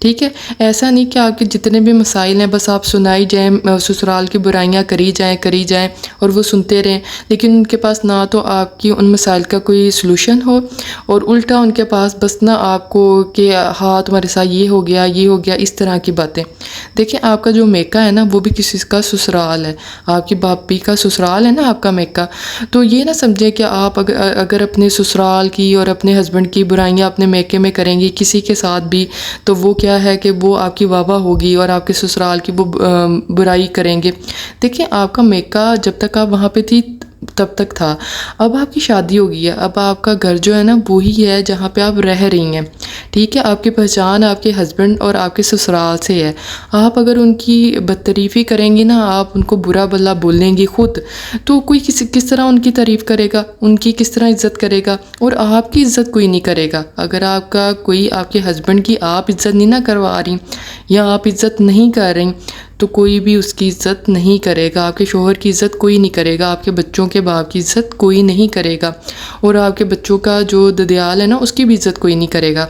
ٹھیک ہے، ایسا نہیں کہ آپ کے جتنے بھی مسائل ہیں بس آپ سنائی جائیں، سسرال کی برائیاں کری جائیں اور وہ سنتے رہیں، لیکن ان کے پاس نہ تو آپ کی ان مسائل کا کوئی سلوشن ہو، اور الٹا ان کے پاس بس نہ آپ کو کہ ہاں تمہارے ساتھ یہ ہو گیا اس طرح کی باتیں۔ دیکھیں آپ کا جو میکا ہے نا وہ بھی کسی کا سسرال ہے، آپ کی بھابی کا سسرال ہے نا آپ کا میکا، تو یہ نہ سمجھیں کہ آپ اگر اپنے سسرال کی اور اپنے ہسبینڈ کی برائیاں اپنے میکے میں کریں گی کسی کے ساتھ بھی، تو وہ کیا ہے کہ وہ آپ کی واہ ہوگی اور آپ کے سسرال کی وہ برائی کریں گے۔ دیکھیں آپ کا میکا جب تک آپ وہاں پہ تھی تب تک تھا، اب آپ کی شادی ہو گئی ہے، اب آپ کا گھر جو ہے نا وہی ہے جہاں پہ آپ رہ رہی ہیں، ٹھیک ہے، آپ کی پہچان آپ کے ہسبینڈ اور آپ کے سسرال سے ہے۔ آپ اگر ان کی بدتعریفی کریں گی نا، آپ ان کو برا بھلا بولیں گی خود، تو کوئی کس طرح ان کی تعریف کرے گا، ان کی کس طرح عزت کرے گا، اور آپ کی عزت کوئی نہیں کرے گا۔ اگر آپ کا کوئی آپ کے ہسبینڈ کی آپ عزت نہیں نہ کروا رہی یا آپ عزت نہیں کر رہی، تو کوئی بھی اس کی عزت نہیں کرے گا، آپ کے شوہر کی عزت کوئی نہیں کرے گا، آپ کے بچوں کے باپ کی عزت کوئی نہیں کرے گا، اور آپ کے بچوں کا جو ددیال ہے نا اس کی بھی عزت کوئی نہیں کرے گا۔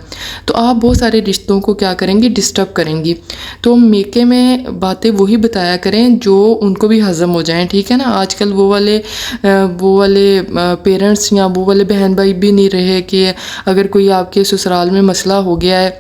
تو آپ بہت سارے رشتوں کو کیا کریں گی، ڈسٹرب کریں گی۔ تو میکے میں باتیں وہی بتایا کریں جو ان کو بھی ہضم ہو جائیں، ٹھیک ہے نا۔ آج کل وہ والے پیرنٹس یا وہ والے بہن بھائی بھی نہیں رہے کہ اگر کوئی آپ کے سسرال میں مسئلہ ہو گیا ہے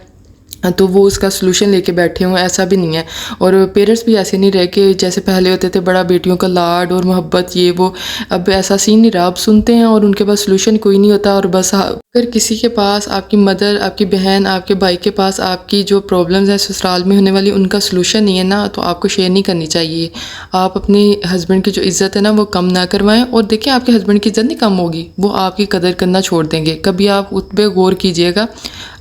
تو وہ اس کا سلوشن لے کے بیٹھے ہوں، ایسا بھی نہیں ہے۔ اور پیرنٹس بھی ایسے نہیں رہے کہ جیسے پہلے ہوتے تھے بڑا بیٹیوں کا لاڈ اور محبت یہ وہ، اب ایسا سین نہیں رہا، اب سنتے ہیں اور ان کے پاس سلوشن کوئی نہیں ہوتا، اور بس اگر کسی کے پاس آپ کی مدر، آپ کی بہن، آپ کے بھائی کے پاس آپ کی جو پرابلمز ہیں سسرال میں ہونے والی ان کا سلوشن نہیں ہے نا، تو آپ کو شیئر نہیں کرنی چاہیے۔ آپ اپنے ہسبینڈ کی جو عزت ہے نا وہ کم نہ کروائیں، اور دیکھیں آپ کے ہسبینڈ کی عزت نہیں کم ہوگی، وہ آپ کی قدر کرنا چھوڑ دیں گے۔ کبھی آپ اس پہ غور کیجئے گا،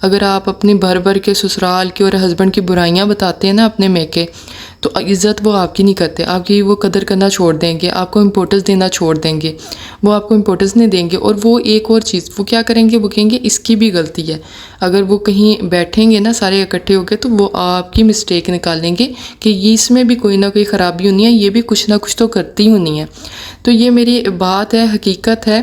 اگر آپ اپنی بھر کے سسرال کی اور ہسبینڈ کی برائیاں بتاتے ہیں نا اپنے میکے، تو عزت وہ آپ کی نہیں کرتے، آپ کی وہ قدر کرنا چھوڑ دیں گے، آپ کو امپورٹنس دینا چھوڑ دیں گے، وہ آپ کو امپورٹنس نہیں دیں گے۔ اور وہ ایک اور چیز وہ کیا کریں گے، وہ کہیں گے اس کی بھی غلطی ہے۔ اگر وہ کہیں بیٹھیں گے نا سارے اکٹھے ہو کے، تو وہ آپ کی مسٹیک نکالیں گے کہ یہ اس میں بھی کوئی نہ کوئی خرابی ہونی ہے، یہ بھی کچھ نہ کچھ تو کرتی ہونی ہے۔ تو یہ میری بات ہے، حقیقت ہے،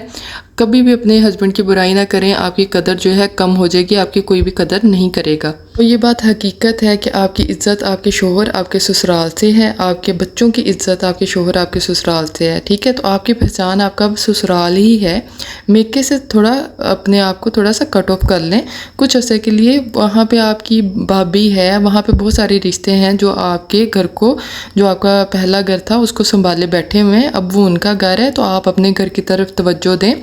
کبھی بھی اپنے ہسبینڈ کی برائی نہ کریں، آپ کی قدر جو ہے کم ہو جائے گی، آپ کی کوئی بھی قدر نہیں کرے گا۔ تو یہ بات حقیقت ہے کہ آپ کی عزت آپ کے شوہر آپ کے سسرال سے ہے، آپ کے بچوں کی عزت آپ کے شوہر آپ کے سسرال سے ہے، ٹھیک ہے۔ تو آپ کی پہچان آپ کا سسرال ہی ہے، میکے سے تھوڑا اپنے آپ کو تھوڑا سا کٹ آف کر لیں کچھ عرصے کے لیے۔ وہاں پہ آپ کی بھابھی ہے، وہاں پہ بہت سارے رشتے ہیں جو آپ کے گھر کو، جو آپ کا پہلا گھر تھا اس کو سنبھالے بیٹھے ہوئے ہیں، اب وہ ان کا گھر ہے، تو آپ اپنے گھر کی طرف توجہ دیں۔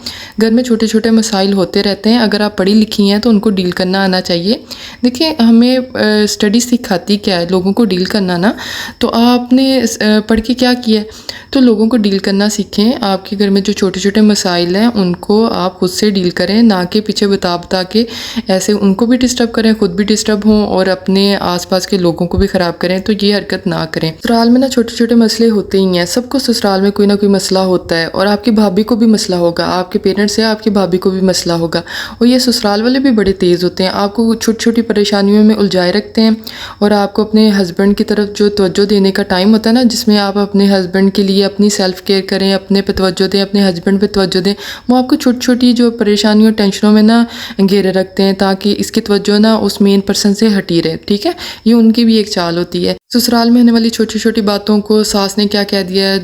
گھر میں چھوٹے چھوٹے مسائل ہوتے رہتے ہیں، اگر آپ پڑھی لکھی ہیں تو ان کو ڈیل کرنا آنا چاہیے۔ دیکھیں ہمیں اسٹڈی سکھاتی کیا ہے، لوگوں کو ڈیل کرنا نا، تو آپ نے پڑھ کے کیا کیا ہے، تو لوگوں کو ڈیل کرنا سیکھیں۔ آپ کے گھر میں جو چھوٹے چھوٹے مسائل ہیں ان کو آپ خود سے ڈیل کریں، نہ کہ پیچھے بتا کے ایسے ان کو بھی ڈسٹرب کریں، خود بھی ڈسٹرب ہوں اور اپنے آس پاس کے لوگوں کو بھی خراب کریں، تو یہ حرکت نہ کریں۔ سسرال میں نا چھوٹے چھوٹے مسئلے ہوتے ہی ہیں، سب کو سسرال میں کوئی نہ کوئی مسئلہ ہوتا ہے، اور آپ کی بھابھی کو بھی مسئلہ ہوگا، آپ کے پیرنٹس سے آپ کی بھابھی کو بھی مسئلہ ہوگا، اور یہ سسرال والے بھی بڑے تیز ہوتے ہیں، آپ کو چھوٹی چھوٹی پریشانیوں میں الجھائے رکھتے ہیں، اور آپ کو اپنے ہسبینڈ کی طرف جو توجہ دینے کا ٹائم ہوتا ہے نا، جس میں آپ اپنے ہسبینڈ کے لیے اپنی سیلف کیئر کریں، اپنے پہ توجہ دیں، اپنے ہسبینڈ پہ توجہ دیں، وہ آپ کو چھوٹی چھوٹی جو پریشانیوں ٹینشنوں میں نا گھیرے رکھتے ہیں تاکہ اس کی توجہ نا اس مین پرسن سے ہٹی رہے، ٹھیک ہے۔ یہ ان کی بھی ایک چال ہوتی ہے۔ سسرال میں ہونے والی چھوٹی چھوٹی باتوں کو ساس نے کیا کہہ دیا،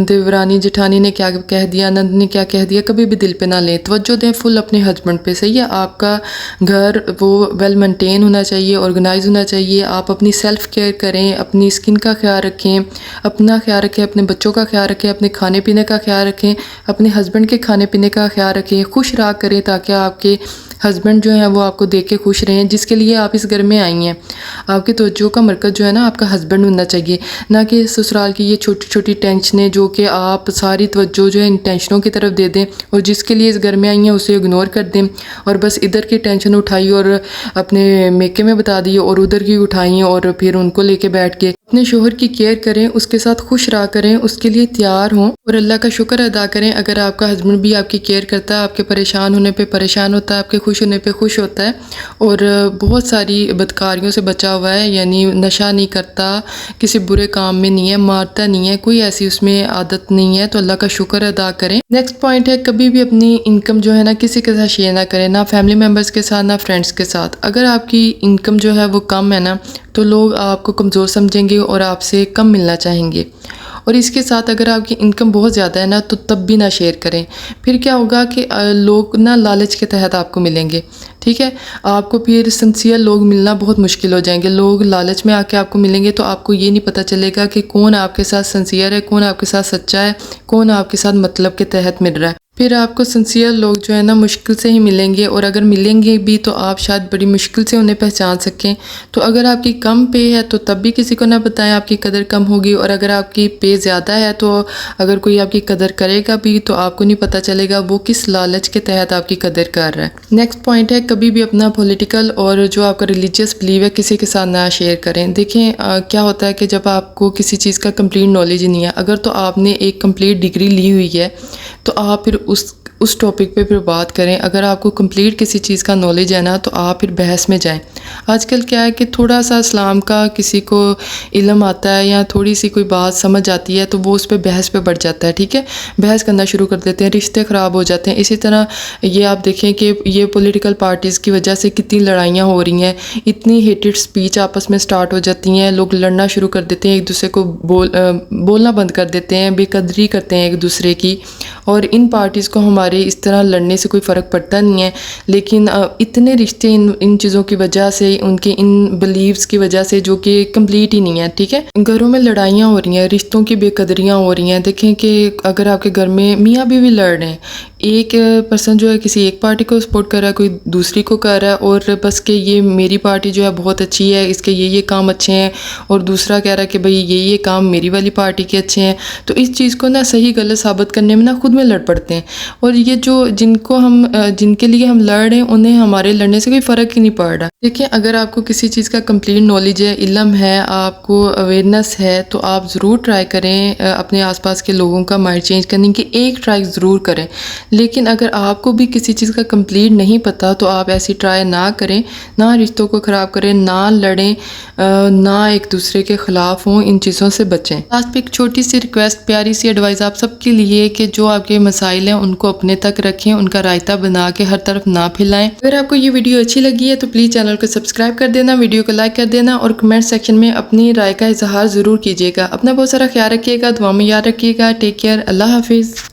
دیورانی جٹھانی نے کیا کہہ دیا، نند نے کیا کہہ دیا، کبھی بھی دل پہ نہ لیں، توجہ دیں فل اپنے ہسبینڈ پہ، صحیح ہے۔ آپ کا گھر وہ ویل مینٹین ہونا چاہیے، آرگنائز ہونا چاہیے، آپ اپنی سیلف کیئر کریں، اپنی اسکن کا خیال رکھیں، اپنا خیال رکھیں، اپنے بچوں کا خیال رکھیں، اپنے کھانے پینے کا خیال رکھیں، اپنے ہسبینڈ کے کھانے پینے کا خیال رکھیں، خوش رہا کریں تاکہ آپ کے ہسبینڈ جو ہیں وہ آپ کو دیکھ کے خوش رہیں، جس کے لیے آپ اس گھر میں آئی ہیں۔ آپ کی توجہ کا مرکز جو ہے نا آپ کا ہسبینڈ ہونا چاہیے، نہ کہ سسرال کی یہ چھوٹی چھوٹی ٹینشنیں جو کہ آپ ساری توجہ جو ہے ان ٹینشنوں کی طرف دے دیں، اور جس کے لیے اس گھر میں آئی ہیں اسے اگنور کر دیں، اور بس ادھر کی ٹینشن اٹھائی اور اپنے میکے میں بتا دی، اور ادھر کی اٹھائیں اور پھر ان کو لے کے بیٹھ کے اپنے شوہر کی کیئر کریں، اس کے ساتھ خوش رہا کریں، اس کے لیے تیار ہوں اور اللہ کا شکر ادا کریں اگر آپ کا ہسبینڈ بھی آپ کی کیئر کرتا ہے، آپ کے پریشان ہونے پہ پریشان ہوتا ہے، آپ کے خوش ہونے پہ خوش ہوتا ہے اور بہت ساری بدکاریوں سے بچا ہوا ہے، یعنی نشہ نہیں کرتا، کسی برے کام میں نہیں ہے، مارتا نہیں ہے، کوئی ایسی اس میں عادت نہیں ہے، تو اللہ کا شکر ادا کریں۔ نیکسٹ پوائنٹ ہے کبھی بھی اپنی انکم جو ہے نا کسی کے ساتھ شیئر نہ کریں، نہ فیملی ممبرس کے ساتھ نہ فرینڈس کے ساتھ۔ اگر آپ کی انکم جو ہے وہ کم ہے نا تو لوگ آپ کو کمزور سمجھیں گے اور آپ سے کم ملنا چاہیں گے، اور اس کے ساتھ اگر آپ کی انکم بہت زیادہ ہے نا تو تب بھی نہ شیئر کریں۔ پھر کیا ہوگا کہ لوگ نا لالچ کے تحت آپ کو ملیں گے، ٹھیک ہے، آپ کو پھر سنسیئر لوگ ملنا بہت مشکل ہو جائیں گے۔ لوگ لالچ میں آ کے آپ کو ملیں گے تو آپ کو یہ نہیں پتہ چلے گا کہ کون آپ کے ساتھ سنسیئر ہے، کون آپ کے ساتھ سچا ہے، کون آپ کے ساتھ مطلب کے تحت مل رہا ہے۔ پھر آپ کو سنسیئر لوگ جو ہے نا مشکل سے ہی ملیں گے، اور اگر ملیں گے بھی تو آپ شاید بڑی مشکل سے انہیں پہچان سکیں۔ تو اگر آپ کی کم پے ہے تو تب بھی کسی کو نہ بتائیں، آپ کی قدر کم ہوگی، اور اگر آپ کی پے زیادہ ہے تو اگر کوئی آپ کی قدر کرے گا بھی تو آپ کو نہیں پتہ چلے گا وہ کس لالچ کے تحت آپ کی قدر کر رہا ہے۔ نیکسٹ پوائنٹ ہے کبھی بھی اپنا پولیٹیکل اور جو آپ کا ریلیجیس بلیو ہے کسی کے ساتھ نہ شیئر کریں۔ دیکھیں کیا ہوتا ہے کہ جب آپ کو کسی چیز کا کمپلیٹ نالج نہیں ہے، اگر تو آپ نے ایک کمپلیٹ ڈگری لی ہوئی ہے تو آپ پھر اس ٹاپک پہ پھر بات کریں۔ اگر آپ کو کمپلیٹ کسی چیز کا نالج ہے نا تو آپ پھر بحث میں جائیں۔ آج کل کیا ہے کہ تھوڑا سا اسلام کا کسی کو علم آتا ہے یا تھوڑی سی کوئی بات سمجھ آتی ہے تو وہ اس پہ بحث پہ بڑھ جاتا ہے، ٹھیک ہے، بحث کرنا شروع کر دیتے ہیں، رشتے خراب ہو جاتے ہیں۔ اسی طرح یہ آپ دیکھیں کہ یہ پولیٹیکل پارٹیز کی وجہ سے کتنی لڑائیاں ہو رہی ہیں، اتنی ہیٹڈ سپیچ آپس میں سٹارٹ ہو جاتی ہیں، لوگ لڑنا شروع کر دیتے ہیں، ایک دوسرے کو بولنا بند کر دیتے ہیں، بے قدری کرتے ہیں ایک دوسرے کی، اور ان پارٹیز کو ہمارے اس طرح لڑنے سے کوئی فرق پڑتا نہیں ہے، لیکن اتنے رشتے ان چیزوں کی وجہ سے، ان کے ان بلیوز کی وجہ سے جو کہ کمپلیٹ ہی نہیں ہے، ٹھیک ہے، گھروں میں لڑائیاں ہو رہی ہیں، رشتوں کی بے قدریاں ہو رہی ہیں۔ دیکھیں کہ اگر آپ کے گھر میں میاں بیوی لڑ رہے ہیں، ایک پرسن جو ہے کسی ایک پارٹی کو سپورٹ کر رہا ہے، کوئی دوسری کو کر رہا ہے، اور بس کہ یہ میری پارٹی جو ہے بہت اچھی ہے، اس کے یہ کام اچھے ہیں، اور دوسرا کہہ رہا ہے کہ بھئی یہ کام میری والی پارٹی کے اچھے ہیں، تو اس چیز کو نا صحیح غلط ثابت کرنے میں نا خود میں لڑ پڑتے ہیں، اور یہ جو جن کے لیے ہم لڑ رہے ہیں انہیں ہمارے لڑنے سے کوئی فرق ہی نہیں پڑ رہا۔ دیکھیں اگر آپ کو کسی چیز کا کمپلیٹ نالج ہے، علم ہے، آپ کو اویئرنیس ہے، تو آپ ضرور ٹرائی کریں اپنے آس پاس کے لوگوں کا مائنڈ چینج کرنے کی، ایک ٹرائی ضرور کریں۔ لیکن اگر آپ کو بھی کسی چیز کا کمپلیٹ نہیں پتہ تو آپ ایسی ٹرائی نہ کریں، نہ رشتوں کو خراب کریں، نہ لڑیں، نہ ایک دوسرے کے خلاف ہوں، ان چیزوں سے بچیں۔ لاسٹ پہ ایک چھوٹی سی ریکویسٹ، پیاری سی ایڈوائز آپ سب کے لیے کہ جو آپ کے مسائل ہیں ان کو اپنے تک رکھیں، ان کا رائتہ بنا کے ہر طرف نہ پھیلائیں۔ اگر آپ کو یہ ویڈیو اچھی لگی ہے تو پلیز چینل کو سبسکرائب کر دینا، ویڈیو کو لائک کر دینا، اور کمنٹ سیکشن میں اپنی رائے کا اظہار ضرور کیجیے گا۔ اپنا بہت سارا خیال رکھیے گا، دعا میں یاد رکھیے گا۔ ٹیک کیئر، اللہ حافظ۔